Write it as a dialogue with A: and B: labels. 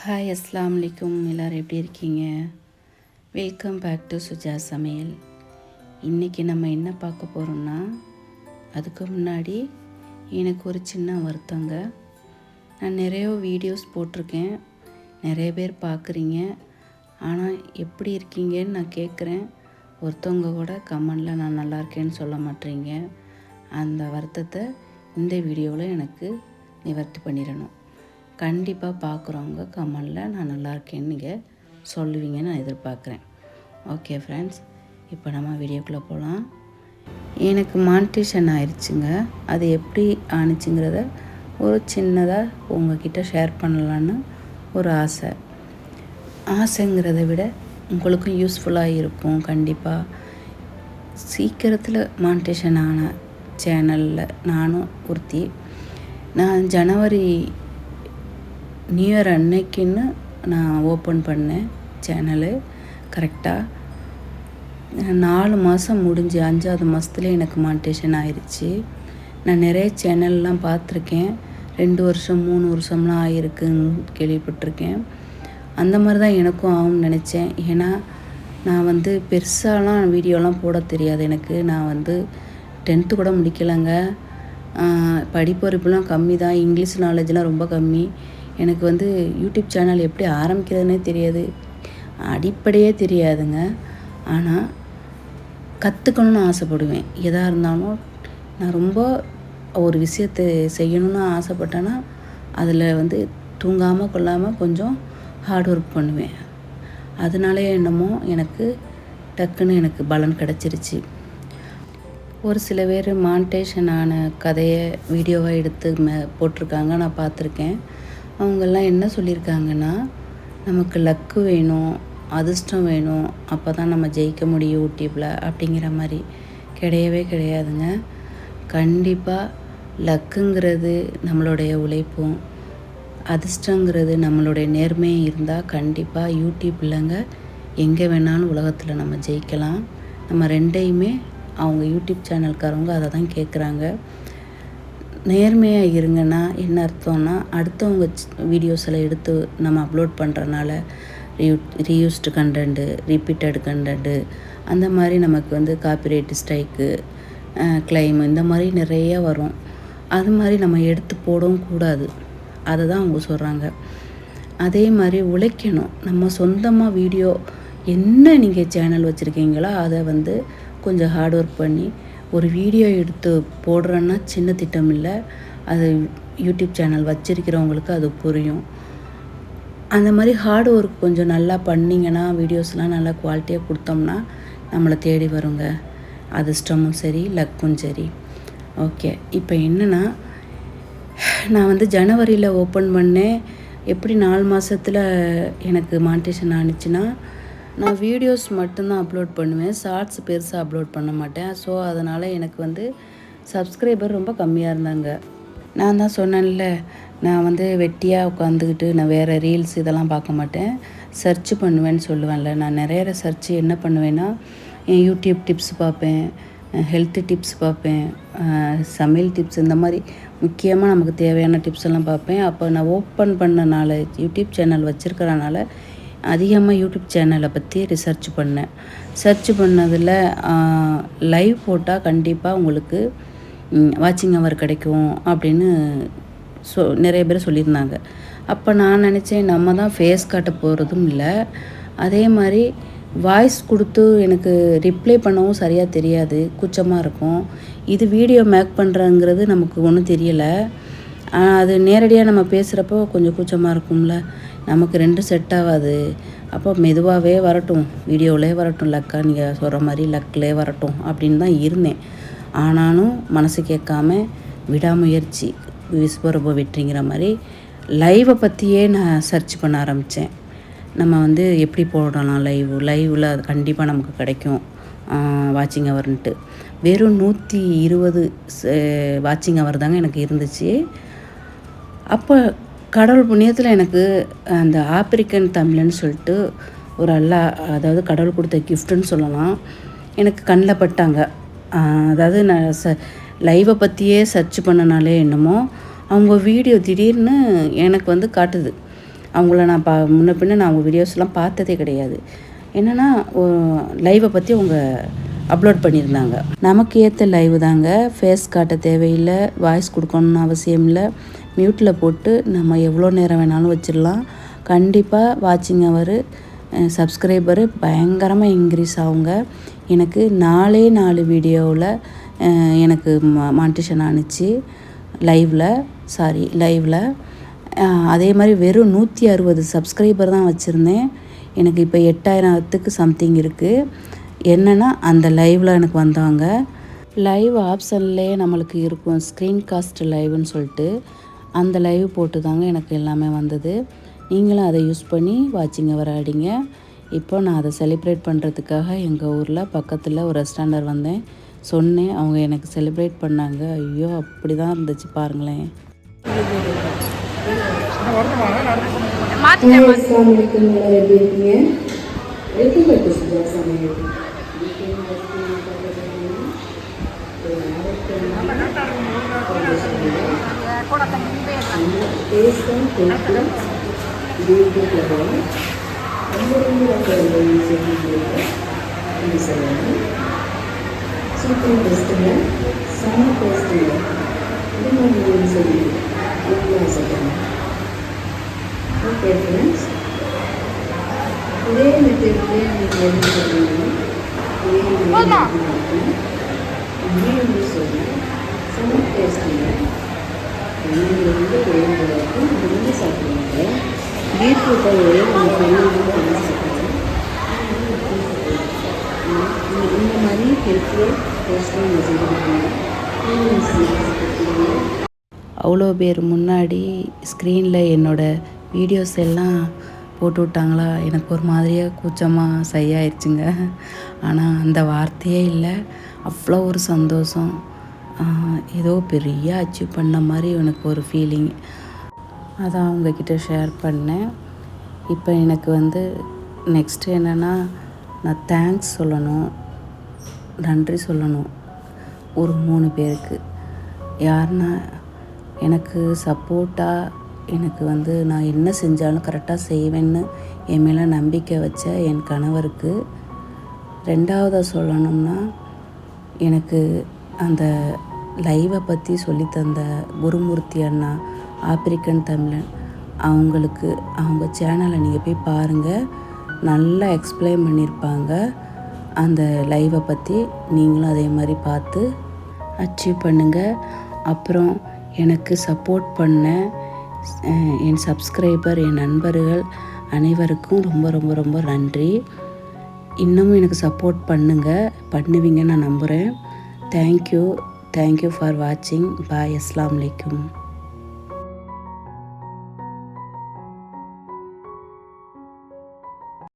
A: Hi அஸ்ஸலாமு அலைக்கும். எல்லோரும் எப்படி இருக்கீங்க? வெல்கம் பேக் டு சுஜா சமையல். இன்றைக்கி நம்ம என்ன பார்க்க போகிறோம்னா, அதுக்கு முன்னாடி எனக்கு ஒரு சின்ன வருத்தங்க. நான் நிறைய வீடியோஸ் போட்டிருக்கேன், நிறைய பேர் பார்க்குறீங்க. ஆனால் எப்படி இருக்கீங்கன்னு நான் கேட்குறேன். ஒருத்தவங்க கூட கமெண்டில் நான் நல்லா இருக்கேன்னு சொல்ல மாட்டேறீங்க. அந்த வருத்தத்தை இந்த வீடியோவில் எனக்கு நிவர்த்தி பண்ணிடணும். கண்டிப்பாக பார்க்குறவங்க கமெண்டில் நான் நல்லா இருக்கேன்னு நீங்கள் சொல்லுவீங்கன்னு நான் எதிர்பார்க்குறேன். ஓகே ஃப்ரெண்ட்ஸ், இப்போ நம்ம வீடியோக்குள்ளே போகலாம். எனக்கு மானிட்டேஷன் ஆயிடுச்சுங்க. அது எப்படி ஆணுச்சுங்கிறத ஒரு சின்னதாக உங்ககிட்ட ஷேர் பண்ணலான்னு ஒரு ஆசைங்கிறத விட உங்களுக்கும் யூஸ்ஃபுல்லாக இருக்கும். கண்டிப்பாக சீக்கிரத்தில் மானிட்டேஷன் ஆன சேனலில் நானும் ஒருத்தி. நான் ஜனவரி நியூ இயர் அன்னைக்குன்னு நான் ஓப்பன் பண்ணேன் சேனலு. கரெக்டாக 4 மாதம் முடிஞ்சு 5ஆவது மாதத்துலேயே எனக்கு மானிட்டேஷன் ஆயிடுச்சு. நான் நிறைய சேனல்லாம் பார்த்துருக்கேன். 2 வருஷம் 3 வருஷம்லாம் ஆகிருக்குன்னு கேள்விப்பட்டிருக்கேன். அந்த மாதிரி தான் எனக்கும் ஆகும்னு நினச்சேன். ஏன்னா நான் பெருசாலாம் வீடியோலாம் போட தெரியாது எனக்கு. நான் 10th கூட முடிக்கலைங்க. படிப்பறிப்புலாம் கம்மி தான். இங்கிலீஷ் நாலேஜ்லாம் ரொம்ப கம்மி. எனக்கு யூடியூப் சேனல் எப்படி ஆரம்பிக்கிறதுனே தெரியாது, அடிப்படையே தெரியாதுங்க. ஆனால் கற்றுக்கணுன்னு ஆசைப்படுவேன். எதாக இருந்தாலும் நான் ரொம்ப ஒரு விஷயத்தை செய்யணுன்னு ஆசைப்பட்டேன்னா அதில் தூங்காமல் கொள்ளாமல் கொஞ்சம் ஹார்ட் ஒர்க் பண்ணுவேன். அதனாலே என்னமோ எனக்கு டக்குன்னு எனக்கு பலன் கிடச்சிருச்சு. ஒரு சில பேர் மானிட்டேஷன் ஆன கதையை வீடியோவாக எடுத்து போட்டிருக்காங்க, நான் பார்த்துருக்கேன். அவங்கெல்லாம் என்ன சொல்லியிருக்காங்கன்னா, நமக்கு லக்கு வேணும், அதிர்ஷ்டம் வேணும், அப்போ தான் நம்ம ஜெயிக்க முடியும் யூடியூப்பில் அப்படிங்கிற மாதிரி. கிடையவே கிடையாதுங்க. கண்டிப்பாக லக்குங்கிறது நம்மளுடைய உழைப்பும், அதிர்ஷ்டங்கிறது நம்மளுடைய நேர்மையும் இருந்தால் கண்டிப்பாக யூடியூப் இல்லைங்க, எங்கே வேணாலும் உலகத்தில் நம்ம ஜெயிக்கலாம். நம்ம ரெண்டையுமே அவங்க யூடியூப் சேனல்காரவங்க அதை தான் கேட்குறாங்க. நேர்மையாக இருங்கன்னா என்ன அர்த்தம்னா, அடுத்தவங்க வீடியோஸில் எடுத்து நம்ம அப்லோட் பண்ணுறனால ரீயூஸ்டு கண்டென்ட்டு, ரிப்பீட்டட் கண்டென்ட்டு, அந்த மாதிரி நமக்கு காப்பிரைட் ஸ்ட்ரைக்கு, கிளைம் இந்த மாதிரி நிறைய வரும். அது மாதிரி நம்ம எடுத்து போடவும் கூடாது. அதை தான் அவங்க சொல்கிறாங்க. அதே மாதிரி உழைக்கணும். நம்ம சொந்தமாக வீடியோ என்ன நீங்கள் சேனல் வச்சுருக்கீங்களோ அதை கொஞ்சம் ஹார்ட் ஒர்க் பண்ணி ஒரு வீடியோ எடுத்து போடுறேன்னா சின்ன திட்டம் இல்லை. அது யூடியூப் சேனல் வச்சிருக்கிறவங்களுக்கு அது புரியும். அந்த மாதிரி ஹார்ட் ஒர்க் கொஞ்சம் நல்லா பண்ணிங்கன்னா, வீடியோஸ்லாம் நல்லா குவாலிட்டியாக கொடுத்தோம்னா நம்மளை தேடி வருங்க. அதிர்ஷ்டமும் சரி, லக்கும் சரி. ஓகே, இப்போ என்னென்னா, நான் ஜனவரியில் ஓப்பன் பண்ணேன். எப்படி 4 மாதத்தில் எனக்கு மானிட்டேஷன் ஆனிச்சுன்னா, நான் வீடியோஸ் மட்டும்தான் அப்லோட் பண்ணுவேன். ஷார்ட்ஸ் பெருசாக அப்லோட் பண்ண மாட்டேன். ஸோ அதனால் எனக்கு சப்ஸ்கிரைபர் ரொம்ப கம்மியாக இருந்தாங்க. நான் தான் சொன்னேன்ல, நான் வெட்டியாக உட்காந்துக்கிட்டு நான் வேறு ரீல்ஸ் இதெல்லாம் பார்க்க மாட்டேன், சர்ச் பண்ணுவேன்னு சொல்லுவேன்ல. நான் நிறைய சர்ச் என்ன பண்ணுவேன்னா, யூடியூப் டிப்ஸ் பார்ப்பேன், ஹெல்த்து டிப்ஸ் பார்ப்பேன், சமையல் டிப்ஸ், இந்த மாதிரி முக்கியமாக நமக்கு தேவையான டிப்ஸ் எல்லாம் பார்ப்பேன். அப்போ நான் ஓப்பன் பண்ணனால, யூடியூப் சேனல் வச்சுருக்கிறனால அதிகமாக யூடியூப் சேனலை பற்றி ரிசர்ச் பண்ணேன். சர்ச் பண்ணதில் லைவ் போட்டால் கண்டிப்பாக உங்களுக்கு வாட்சிங் ஹவர் கிடைக்கும் அப்படின்னு நிறைய பேர் சொல்லியிருந்தாங்க. அப்போ நான் நினச்சேன், நம்ம தான் ஃபேஸ் காட்ட போகிறதும் இல்லை, அதே மாதிரி வாய்ஸ் கொடுத்து எனக்கு ரிப்ளை பண்ணவும் சரியாக தெரியாது, கூச்சமாக இருக்கும். இது வீடியோ மேக் பண்ணுறங்கிறது நமக்கு ஒன்றும் தெரியலை. அது நேரடியாக நம்ம பேசுகிறப்போ கொஞ்சம் கூச்சமாக இருக்கும்ல, நமக்கு 2 செட் ஆகாது. அப்போ மெதுவாகவே வரட்டும், வீடியோவிலே வரட்டும், லக்கா நீங்கள் சொல்கிற மாதிரி லக்கிலே வரட்டும் அப்படின்னு தான் இருந்தேன். ஆனாலும் மனசு கேட்காம விடாமுயற்சி விஸ்வரூப வெற்றிங்கிற மாதிரி லைவை பற்றியே நான் சர்ச் பண்ண ஆரம்பித்தேன். நம்ம எப்படி போடலாம் லைவில் அது கண்டிப்பாக நமக்கு கிடைக்கும் வாட்சிங் ஹவர்ன்ட்டு. வெறும் 120 வாட்சிங் ஹவர் தாங்க எனக்கு இருந்துச்சு. அப்போ கடவுள் புண்ணியத்தில் எனக்கு அந்த ஆப்பிரிக்கன் தமிழ்னு சொல்லிட்டு ஒரு அதாவது கடவுள் கொடுத்த கிஃப்ட்டுன்னு சொல்லலாம், எனக்கு கண்ணில் பட்டாங்க. அதாவது நான் லைவை பற்றியே சர்ச் பண்ணனாலே என்னமோ அவங்க வீடியோ திடீர்னு எனக்கு காட்டுது. அவங்கள நான் முன்ன பின்ன நான் அவங்க வீடியோஸ்லாம் பார்த்ததே கிடையாது. என்னென்னா லைவை பற்றி அவங்க அப்லோட் பண்ணியிருந்தாங்க. நமக்கு ஏற்ற லைவ் தாங்க. ஃபேஸ் காட்ட தேவையில்லை, வாய்ஸ் கொடுக்கணுன்னு அவசியம் இல்லை. மியூட்டில் போட்டு நம்ம எவ்வளோ நேரம் வேணாலும் வச்சிடலாம். கண்டிப்பாக வாட்சிங் ஹவரு சப்ஸ்கிரைபரு பயங்கரமாக இன்க்ரீஸ் ஆகுங்க. எனக்கு 4 வீடியோவில் எனக்கு மானிட்டேஷன் ஆணுச்சு லைவில். அதே மாதிரி வெறும் 160 சப்ஸ்கிரைபர் தான் வச்சுருந்தேன். எனக்கு இப்போ 8000த்துக்கு சம்திங் இருக்குது. என்னென்னா அந்த லைவில் எனக்கு வந்தாங்க. லைவ் ஆப்ஷன்லேயே நம்மளுக்கு இருக்கும் ஸ்க்ரீன் காஸ்ட் லைவ்னு சொல்லிட்டு, அந்த லைவ் போட்டு தாங்க எனக்கு எல்லாமே வந்தது. நீங்களும் அதை யூஸ் பண்ணி வாட்சிங் ஹவர் ஆடிங்க. இப்போ நான் அதை செலிப்ரேட் பண்ணுறதுக்காக எங்கள் ஊரில் பக்கத்தில் ஒரு ரெஸ்டாரண்ட் வந்தேன். சொன்னேன், அவங்க எனக்கு செலிப்ரேட் பண்ணாங்க. ஐயோ அப்படி தான் இருந்துச்சு பாருங்களேன்.
B: சூப்பர் டேஸ்ட்டுங்க, செம்ம டேஸ்ட்டுங்க. இது மாதிரி சொல்லி ஓகே ஃப்ரெண்ட்ஸ், இதே மெத்தட்லேயே நீங்கள் என்ன சொல்லுவீங்க, இதே சொல்லுங்கள். செம்ம டேஸ்ட்டுங்க. நீங்கள் வந்து வேணுங்கிறதுக்கும் விரும்பி சாப்பிடுவாங்க. பீட்ரூட்டை நம்ம பெரியவங்க பண்ணி சாப்பிடுவோம். இந்த மாதிரி ஹெல்த்தியாக டேஸ்ட்டாக நீங்கள் செஞ்சு கொடுப்பீங்க.
A: அவ்வளோ பேர் முன்னாடி ஸ்க்ரீனில் என்னோடய வீடியோஸ் எல்லாம் போட்டு விட்டாங்களா, எனக்கு ஒரு மாதிரியாக கூச்சமாக சையாயிடுச்சுங்க. ஆனால் அந்த வார்த்தையே இல்லை, அவ்வளோ ஒரு சந்தோஷம். ஏதோ பெரிய அச்சீவ் பண்ண மாதிரி எனக்கு ஒரு ஃபீலிங். அதான் அவங்கக்கிட்ட ஷேர் பண்ணேன். இப்போ எனக்கு வந்து நெக்ஸ்ட்டு என்னென்னா, நான் தேங்க்ஸ் சொல்லணும், நன்றி சொல்லணும் ஒரு 3 பேருக்கு. யாருன்னா, எனக்கு சப்போர்ட்டாக எனக்கு வந்து நான் என்ன செஞ்சாலும் கரெக்டாக செய்வேன்னு என் மேலே நம்பிக்கை வச்ச என் கணவருக்கு. 2வதாக சொல்லணும்னா, எனக்கு அந்த லைவை பற்றி சொல்லித்தந்த குருமூர்த்தி அண்ணா, ஆப்பிரிக்கன் தமிழன், அவங்களுக்கு அவங்க சேனலை நீங்கள் போய் பாருங்கள். நல்லா எக்ஸ்பிளைன் பண்ணியிருப்பாங்க அந்த லைவை பற்றி. நீங்களும் அதே மாதிரி பார்த்து அச்சீவ் பண்ணுங்கள். அப்புறம் எனக்கு சப்போர்ட் பண்ண என் சப்ஸ்கிரைபர், என் நண்பர்கள் அனைவருக்கும் ரொம்ப ரொம்ப ரொம்ப நன்றி. இன்னமும் எனக்கு சப்போர்ட் பண்ணுவீங்கன்னு நான் நம்புகிறேன். தேங்க்யூ ஃபார் வாட்சிங். பாய். அஸ்ஸலாமு அலைக்கும்.